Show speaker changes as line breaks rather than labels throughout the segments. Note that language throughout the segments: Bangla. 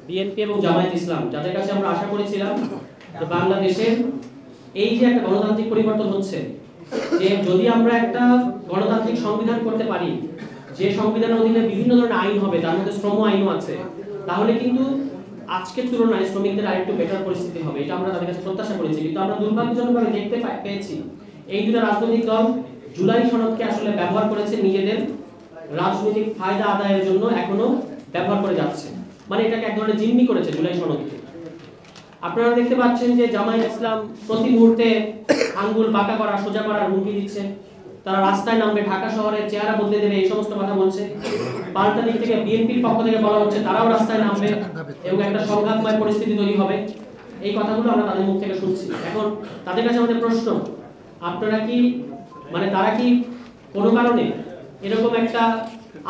বিএনপি এবং জামায়াত ইসলাম, যাদের কাছে আমরা আশা করেছিলাম যে বাংলাদেশের এই যে একটা গণতান্ত্রিক পরিবর্তন হচ্ছে, যে যদি আমরা একটা গণতান্ত্রিক সংবিধান করতে পারি, যে সংবিধানের অধীনে বিভিন্ন ধরনের আইন হবে, তার মধ্যে শ্রম আইনও আছে, তাহলে কিন্তু আজকের তুলনায় শ্রমিকদের আরেকটু বেটার পরিস্থিতি হবে। এটা আমরা তাদের কাছে প্রত্যাশা করেছি, কিন্তু আমরা দুর্ভাগ্যজনকভাবে দেখতে পেয়েছি এই দুটো রাজনৈতিক দল জুলাই সনদকে আসলে ব্যবহার করেছে নিজেদের রাজনৈতিক ফায়দা আদায়ের জন্য, এখনো ব্যবহার করে যাচ্ছে। মানে এটাকে এক ধরনের জিম্মি করেছে জুলাই সনদকে। আপনারা দেখতে পাচ্ছেন যে জামায়াত ইসলাম প্রতি মুহূর্তে আঙ্গুল বাঁকা করা সোজা করার হুমকি দিচ্ছে। তারা রাস্তায় নামবে, ঢাকা শহরের চেহারা বদলে দেবে, এই সমস্ত কথা বলছে। পাল্টা দিক থেকে বিএনপির পক্ষ থেকে বলা হচ্ছে তারাও রাস্তায় নামবে এবং একটা সংঘাতময় পরিস্থিতি তৈরি হবে। এই কথাগুলো আমরা তাদের মুখ থেকে শুনছি। এখন তাদের কাছে আমাদের প্রশ্ন, আপনারা কি মানে তারা কি কোনো কারণে এরকম একটা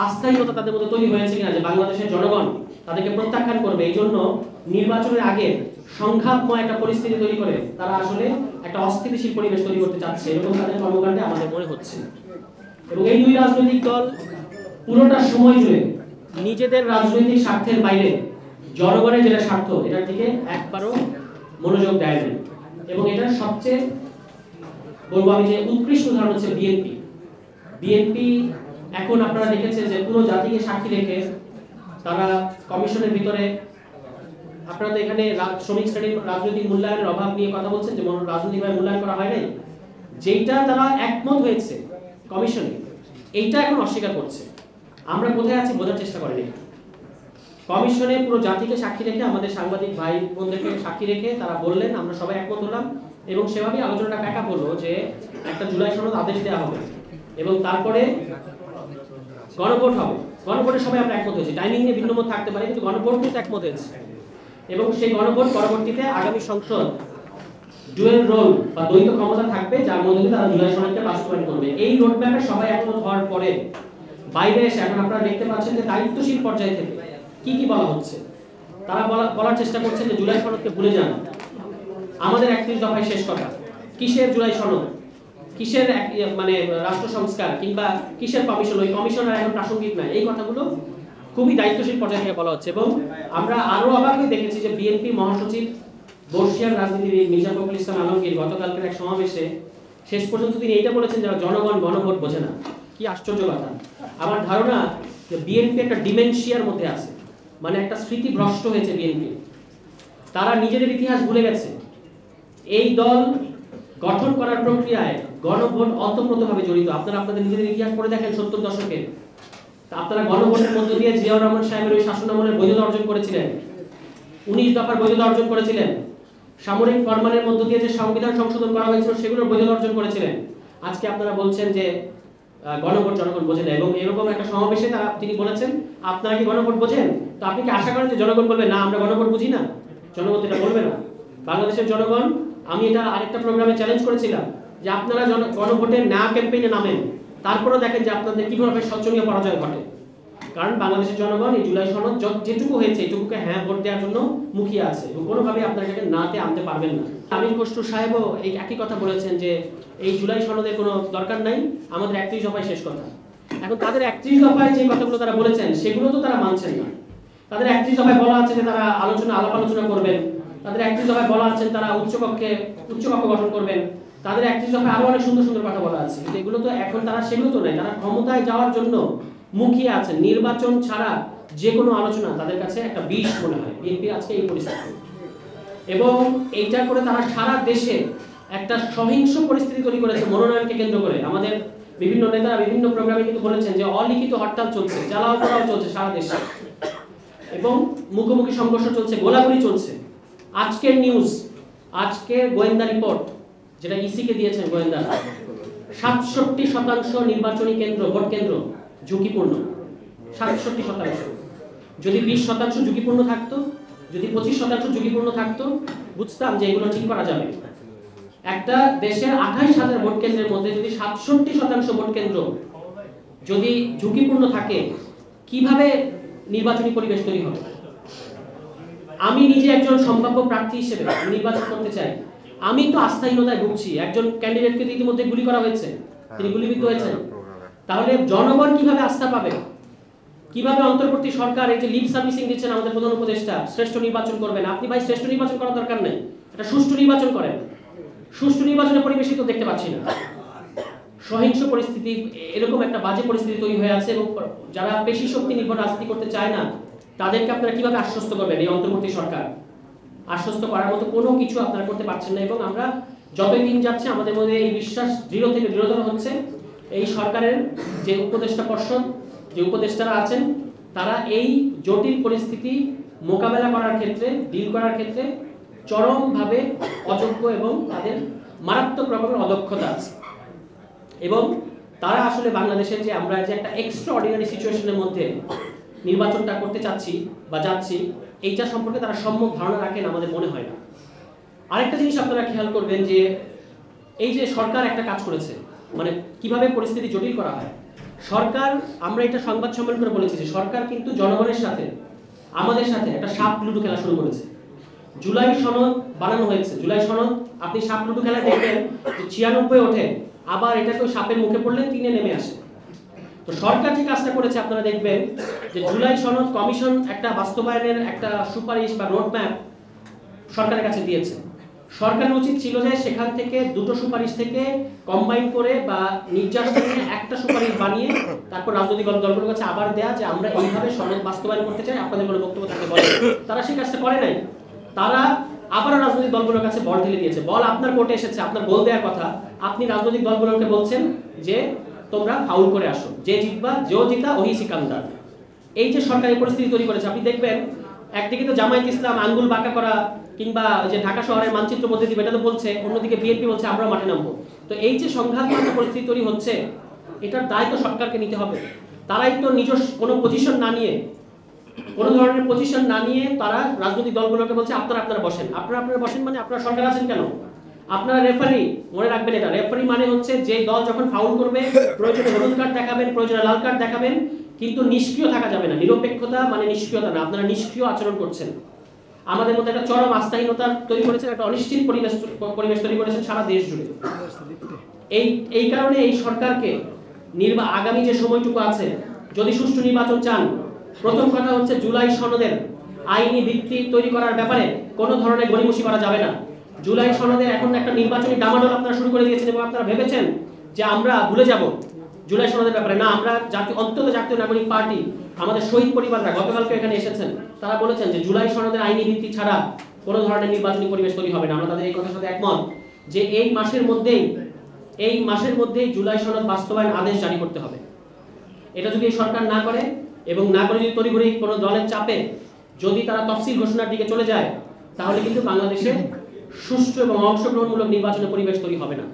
আস্থাহীনতা তাদের মধ্যে তৈরি হয়েছে কিনা যে বাংলাদেশের জনগণ তাদেরকে প্রত্যাখ্যান করবে, এই জন্য নির্বাচনের আগে সংঘাতময় একটা পরিস্থিতি তৈরি করে তারা আসলে একটা অস্থিতিশীল পরিবেশ তৈরি করতে চাচ্ছে, এরকম তাদের কর্মকাণ্ডে আমাদের মনে হচ্ছে। এবং এই দুই রাজনৈতিক দল পুরোটা সময় জুড়ে নিজেদের রাজনৈতিক স্বার্থের বাইরে জনগণের যেটা স্বার্থ, এটার দিকে একবারও মনোযোগ দেয় না। এবং এটার সবচেয়ে বলবো আমি যে উৎকৃষ্ট উদাহরণ হচ্ছে বিএনপি। বিএনপি এখন আপনারা দেখেছেন যে পুরো জাতিকে সাক্ষী রেখে তারা কমিশনের ভিতরে, আপনারা তো এখানে শ্রমিক শ্রেণীর রাজনৈতিক মূল্যায়নের অভাব নিয়ে কথা বলছেন যে রাজনৈতিকভাবে মূল্যায়ন করা হয় নাই, যেইটা তারা একমত হয়েছে কমিশনে, এইটা এখন অস্বীকার করছে। আমরা কোথায় আছি বোঝার চেষ্টা করিনি। কমিশনে পুরো জাতিকে সাক্ষী রেখে, আমাদের সাংবাদিক ভাই বোনদেরকে সাক্ষী রেখে তারা বললেন, আমরা সবাই একমত হলাম এবং সেভাবেই আলোচনাটা ব্যাকআপ হলো যে একটা জুলাই সনদ আদেশ দেওয়া হবে এবং তারপরে গণভোট হবে। গণভোটে সবাই আমরা একমত হয়েছি, টাইমিং নিয়ে ভিন্ন মত থাকতে পারে, কিন্তু গণভোট কিন্তু একমত হয়েছে। এবং সেই গণভোট পরবর্তীতে আগামী সংসদ ডুয়েল রোল বা দ্বৈত ক্ষমতা থাকবে, যার মধ্যে তারা জুলাই সনদকে বাস্তবায়ন করবে। এই রোডম্যাপে সবাই একমত হওয়ার পরে বাইরে এসে এখন আপনারা দেখতে পাচ্ছেন যে দায়িত্বশীল পর্যায়ে থেকে কি কি বলা হচ্ছে। তারা বলার চেষ্টা করছেন যে জুলাই সনদকে ভুলে যান, আমাদের 31 দফায় শেষ কথা। কিসের জুলাই সনদ, কিসের মানে রাষ্ট্র সংস্কার কিংবা কিসের কমিশন, ওই কমিশন আর এখন প্রাসঙ্গিক নয়, এই কথাগুলো খুবই দায়িত্বশীল পর্যায়ে থেকে বলা হচ্ছে। এবং আমরা আরো অবাক হয়ে দেখেছি যে বিএনপি মহাসচিব বর্ষিয়ান রাজনীতিবিদ মির্জা ফখরুল ইসলাম আলমগীর গতকালকের এক সমাবেশে শেষ পর্যন্ত তিনি এইটা বলেছেন যে জনগণ গণভোট বোঝে না। কি আশ্চর্য কথা! আমার ধারণা যে বিএনপি একটা ডিমেনশিয়ার মধ্যে আছে, মানে একটা স্মৃতি ভ্রষ্ট হয়েছে বিএনপি। তারা নিজেদের ইতিহাস ভুলে গেছে। এই দল গঠন করার প্রক্রিয়ায় গণভোট অতপ্রতভাবে জড়িত। আপনারা আপনাদের নিজেদের ইতিহাস পড়ে দেখেন 70 দশকে আপনারা গণভোটের মধ্য দিয়ে জিয়াউর রহমান সাহেবের ওই শাসনামলের বৈধতা অর্জন করেছিলেন, 19 দফার বৈধতা অর্জন করেছিলেন, সামরিক ফরমানের মধ্য দিয়ে যে সংবিধান সংশোধন করা হয়েছিল সেগুলোর বৈধতা অর্জন করেছিলেন। আজকে আপনারা বলছেন যে গণভোট জনগণ বোঝে না, এবং এরকম একটা সমাবেশে তিনি বলেছেন আপনারা কি গণভোট বোঝেন? তো আপনি কি আশা করেন যে জনগণ বলবে না আমরা গণভোট বুঝি না? জনগণ এটা বলবে না। বাংলাদেশের জনগণ, আমি এটা আরেকটা প্রোগ্রামে চ্যালেঞ্জ করেছিলাম যে আপনারা গণভোটের না ক্যাম্পেইনে নামেন, তারপরে দেখেন যে আপনাদের কিভাবে শোচনীয় পরাজয় ঘটে। কারণ বাংলাদেশের জনগণ এই জুলাই সনদ যেটুকু হয়েছে এইটুকুকে হ্যাঁ ভোট দেওয়ার জন্য মুখিয়ে আছে এবং কোনোভাবেই আপনারা এটাকে নাতে আনতে পারবেন না। আমির খসরু সাহেবও এই একই কথা বলেছেন যে এই জুলাই সনদের কোনো দরকার নাই, আমাদের 31 দফায় শেষ কথা। এখন তাদের 31 দফায় যে কথাগুলো তারা বলেছেন সেগুলো তো তারা মানছেন না। তাদের 31 দফায় বলা আছে যে তারা আলাপ আলোচনা করবেন, তাদের 31 দফায় বলা আছে তারা উচ্চকক্ষ গঠন করবেন, তাদের 31 দফায় আরো অনেক সুন্দর সুন্দর কথা বলা আছে, কিন্তু এগুলো তো এখন তারা সেগুলো তো নাই। তারা ক্ষমতায় যাওয়ার জন্য মুখিয়ে আছেন। নির্বাচন ছাড়া যে কোনো আলোচনা তাদের কাছে একটা বিষ মনে হয়। বিএনপি আজকে এই পরিস্থিতি, এবং এইটা করে তারা সারা দেশে একটা সহিংস পরিস্থিতি তৈরি করেছে মনোনয়নকে কেন্দ্র করে। আমাদের বিভিন্ন নেতারা বিভিন্ন প্রোগ্রামে কিন্তু বলেছেন যে অলিখিত হরতাল চলছে, জ্বালাও পোড়াও চলছে সারা দেশে, এবং মুখোমুখি সংঘর্ষ চলছে, গোলাগুলি চলছে। আজকের নিউজ, আজকের গোয়েন্দা রিপোর্ট যেটা ইসিকে দিয়েছেন গোয়েন্দারা, 67% নির্বাচনী কেন্দ্র, ভোট কেন্দ্র ঝুঁকিপূর্ণ। 67%। যদি 20% ঝুঁকিপূর্ণ থাকতো, যদি 25% ঝুঁকিপূর্ণ থাকতো, বুঝতাম যে এগুলো ঠিক করা যাবে। একটা দেশের 28,000 ভোট কেন্দ্রের মধ্যে যদি 67% ভোট কেন্দ্র যদি ঝুঁকিপূর্ণ থাকে, কিভাবে নির্বাচনী পরিবেশ তৈরি হবে? আমি নিজে একজন সম্ভাব্য প্রার্থী হিসেবে নির্বাচন করতে চাই, আমি তো আস্থাহীনতায় ভুগছি। একজন ক্যান্ডিডেটকে ইতিমধ্যে গুলি করা হয়েছে, তিনি গুলিবিদ্ধ হয়েছেন। তাহলে জনগণ কিভাবে আস্থা পাবে? কিভাবে অন্তর্বর্তী সরকার এই যে লিপ সার্ভিসিং দিচ্ছেন আমাদের প্রধান উপদেষ্টা, শ্রেষ্ঠ নির্বাচন করবেন। আপনি ভাই শ্রেষ্ঠ নির্বাচন করার দরকার নেই, এটা সুষ্ঠু নির্বাচন করেন। সুষ্ঠু নির্বাচনের পরিবেশই তো দেখতে পাচ্ছি না। সহিংস পরিস্থিতি, এরকম একটা বাজে পরিস্থিতি তৈরি হয়ে আছে এবং যারা পেশি শক্তি নির্ভর রাজনীতি করতে চায় না তাদেরকে আপনারা কিভাবে আশ্বস্ত করবেন? এই অন্তর্বর্তী সরকার আশ্বস্ত করার মতো কোনো কিছু আপনারা করতে পারছেন না। এবং আমরা যতই দিন যাচ্ছে আমাদের মধ্যে এই বিশ্বাস দৃঢ় থেকে দৃঢ়তর হচ্ছে, এই সরকারের যে উপদেষ্টা পর্ষদ, যে উপদেষ্টারা আছেন, তারা এই জটিল পরিস্থিতি মোকাবেলা করার ক্ষেত্রে, ডিল করার ক্ষেত্রে চরমভাবে অযোগ্য এবং তাদের মারাত্মক রকমের অদক্ষতা আছে। এবং তারা আসলে বাংলাদেশের যে আমরা যে একটা এক্সট্রা অর্ডিনারি সিচুয়েশনের মধ্যে নির্বাচনটা করতে চাচ্ছি বা যাচ্ছি, এইটা সম্পর্কে তারা সম্যক ধারণা রাখেন আমাদের মনে হয় না। আরেকটা জিনিস আপনারা খেয়াল করবেন যে এই যে সরকার একটা কাজ করেছে, মানে কিভাবে পরিস্থিতি জটিল করা হয়। সরকার, আমরা এটা সংবাদ সম্মেলন করে বলেছি যে সরকার কিন্তু জনগণের সাথে, আমাদের সাথে একটা সাপ লুডু খেলা শুরু করেছে। জুলাই সনদ বানানো হয়েছে। জুলাই সনদ আপনি সাপ লুডু খেলা দেখবেন যে 96 ওঠে, আবার এটাকে সাপের মুখে পড়লে 3-এ নেমে আসে। তো সরকার যে কাজটা করেছে আপনারা দেখবেন যে জুলাই সনদ কমিশন একটা বাস্তবায়নের একটা সুপারিশ বা রোডম্যাপ সরকারের কাছে দিয়েছে। সরকারের উচিত ছিল যে সেখান থেকে দুটো সুপারিশ থেকে কম্বাইন করে বা নির্যাস থেকে একটা সুপারিশ বানিয়ে তারপর রাজনৈতিক দলগুলোর কাছে আবার দেয়া যে আমরা এইভাবে সনদ বাস্তবায়ন করতে চাই, আপনাদের কোনো বক্তব্য থাকতে বলে। তারা সেই কাজটা করে নাই। তারা আবারও রাজনৈতিক দলগুলোর কাছে বল ঢেলে দিয়েছে। বল আপনার কোর্টে এসেছে, আপনার গোল দেওয়ার কথা, আপনি রাজনৈতিক দলগুলোকে বলছেন যে তোমরা ফাউল করে আসো, যে জিতবা, যেও জিতা ওহি সিকান্দার। এই যে সরকারি পরিস্থিতি তৈরি করেছে, আপনি দেখবেন একদিকে তো জামায়াত ইসলাম আঙ্গুল বাঁকা করা কিংবা যে ঢাকা শহরের মানচিত্র বদলে দিবে এটা তো বলছে, অন্যদিকে বিএনপি বলছে আমরা মাঠে নামবো। তো এই যে সংঘাতপূর্ণ পরিস্থিতি তৈরি হচ্ছে, এটার দায় তো সরকারকে নিতে হবে। তারাই তো নিজস্ব কোনো পজিশন না নিয়ে, কোনো ধরনের পজিশন না নিয়ে তারা রাজনৈতিক দলগুলোকে বলছে আপনারা বসেন। আপনারা বসেন মানে আপনারা সরকার আছেন কেন? আপনারা রেফারি, মনে রাখবেন এটা, রেফারি মানে হচ্ছে যে দল যখন ফাউল করবে প্রয়োজনে হলুদ কার্ড দেখাবেন, প্রয়োজনে লাল কার্ড দেখাবেন, কিন্তু নিষ্ক্রিয় থাকা যাবে না। নিরপেক্ষতা মানে নিষ্ক্রিয়তা না, আপনারা নিষ্ক্রিয় আচরণ করছেন। আমাদের মধ্যে একটা চরম আস্থাহীনতা তৈরি করেছেন, একটা অনিশ্চিত পরিবেশ তৈরি করেছেন সারা দেশ জুড়ে। এই কারণে এই সরকারকে আগামী যে সময়টুকু আছে, যদি সুষ্ঠু নির্বাচন চান, প্রথম কথা হচ্ছে জুলাই সনদের আইনি ভিত্তি তৈরি করার ব্যাপারে কোনো ধরনের গড়িমসি করা যাবে না। জুলাই সনদে এখন একটা নির্বাচনী ডামাডোল আপনারা শুরু করে দিয়েছেন এবং আপনারা ভেবেছেন যে আমরা ভুলে যাব জুলাই সনদের ব্যাপারে। না, আমরা অন্তত জাতীয় নাগরিক পার্টি, আমাদের শহীদ পরিবাররা গতকালকে এখানে এসেছেন, তারা বলেছেন যে জুলাই সনদের আইনি ভিত্তি ছাড়া কোনো ধরনের নির্বাচনী পরিবেশ তৈরি হবে না। আমরা তাদের এই কথার সাথে একমত যে এই মাসের মধ্যেই জুলাই সনদ বাস্তবায়ন আদেশ জারি করতে হবে। এটা যদি এই সরকার না করে এবং না করে যদি তড়িঘড়ি কোনো দলের চাপে যদি তারা তফসিল ঘোষণার দিকে চলে যায়, তাহলে কিন্তু বাংলাদেশে সুষ্ঠু এবং অংশগ্রহণমূলক নির্বাচনের পরিবেশ তৈরি হবে না।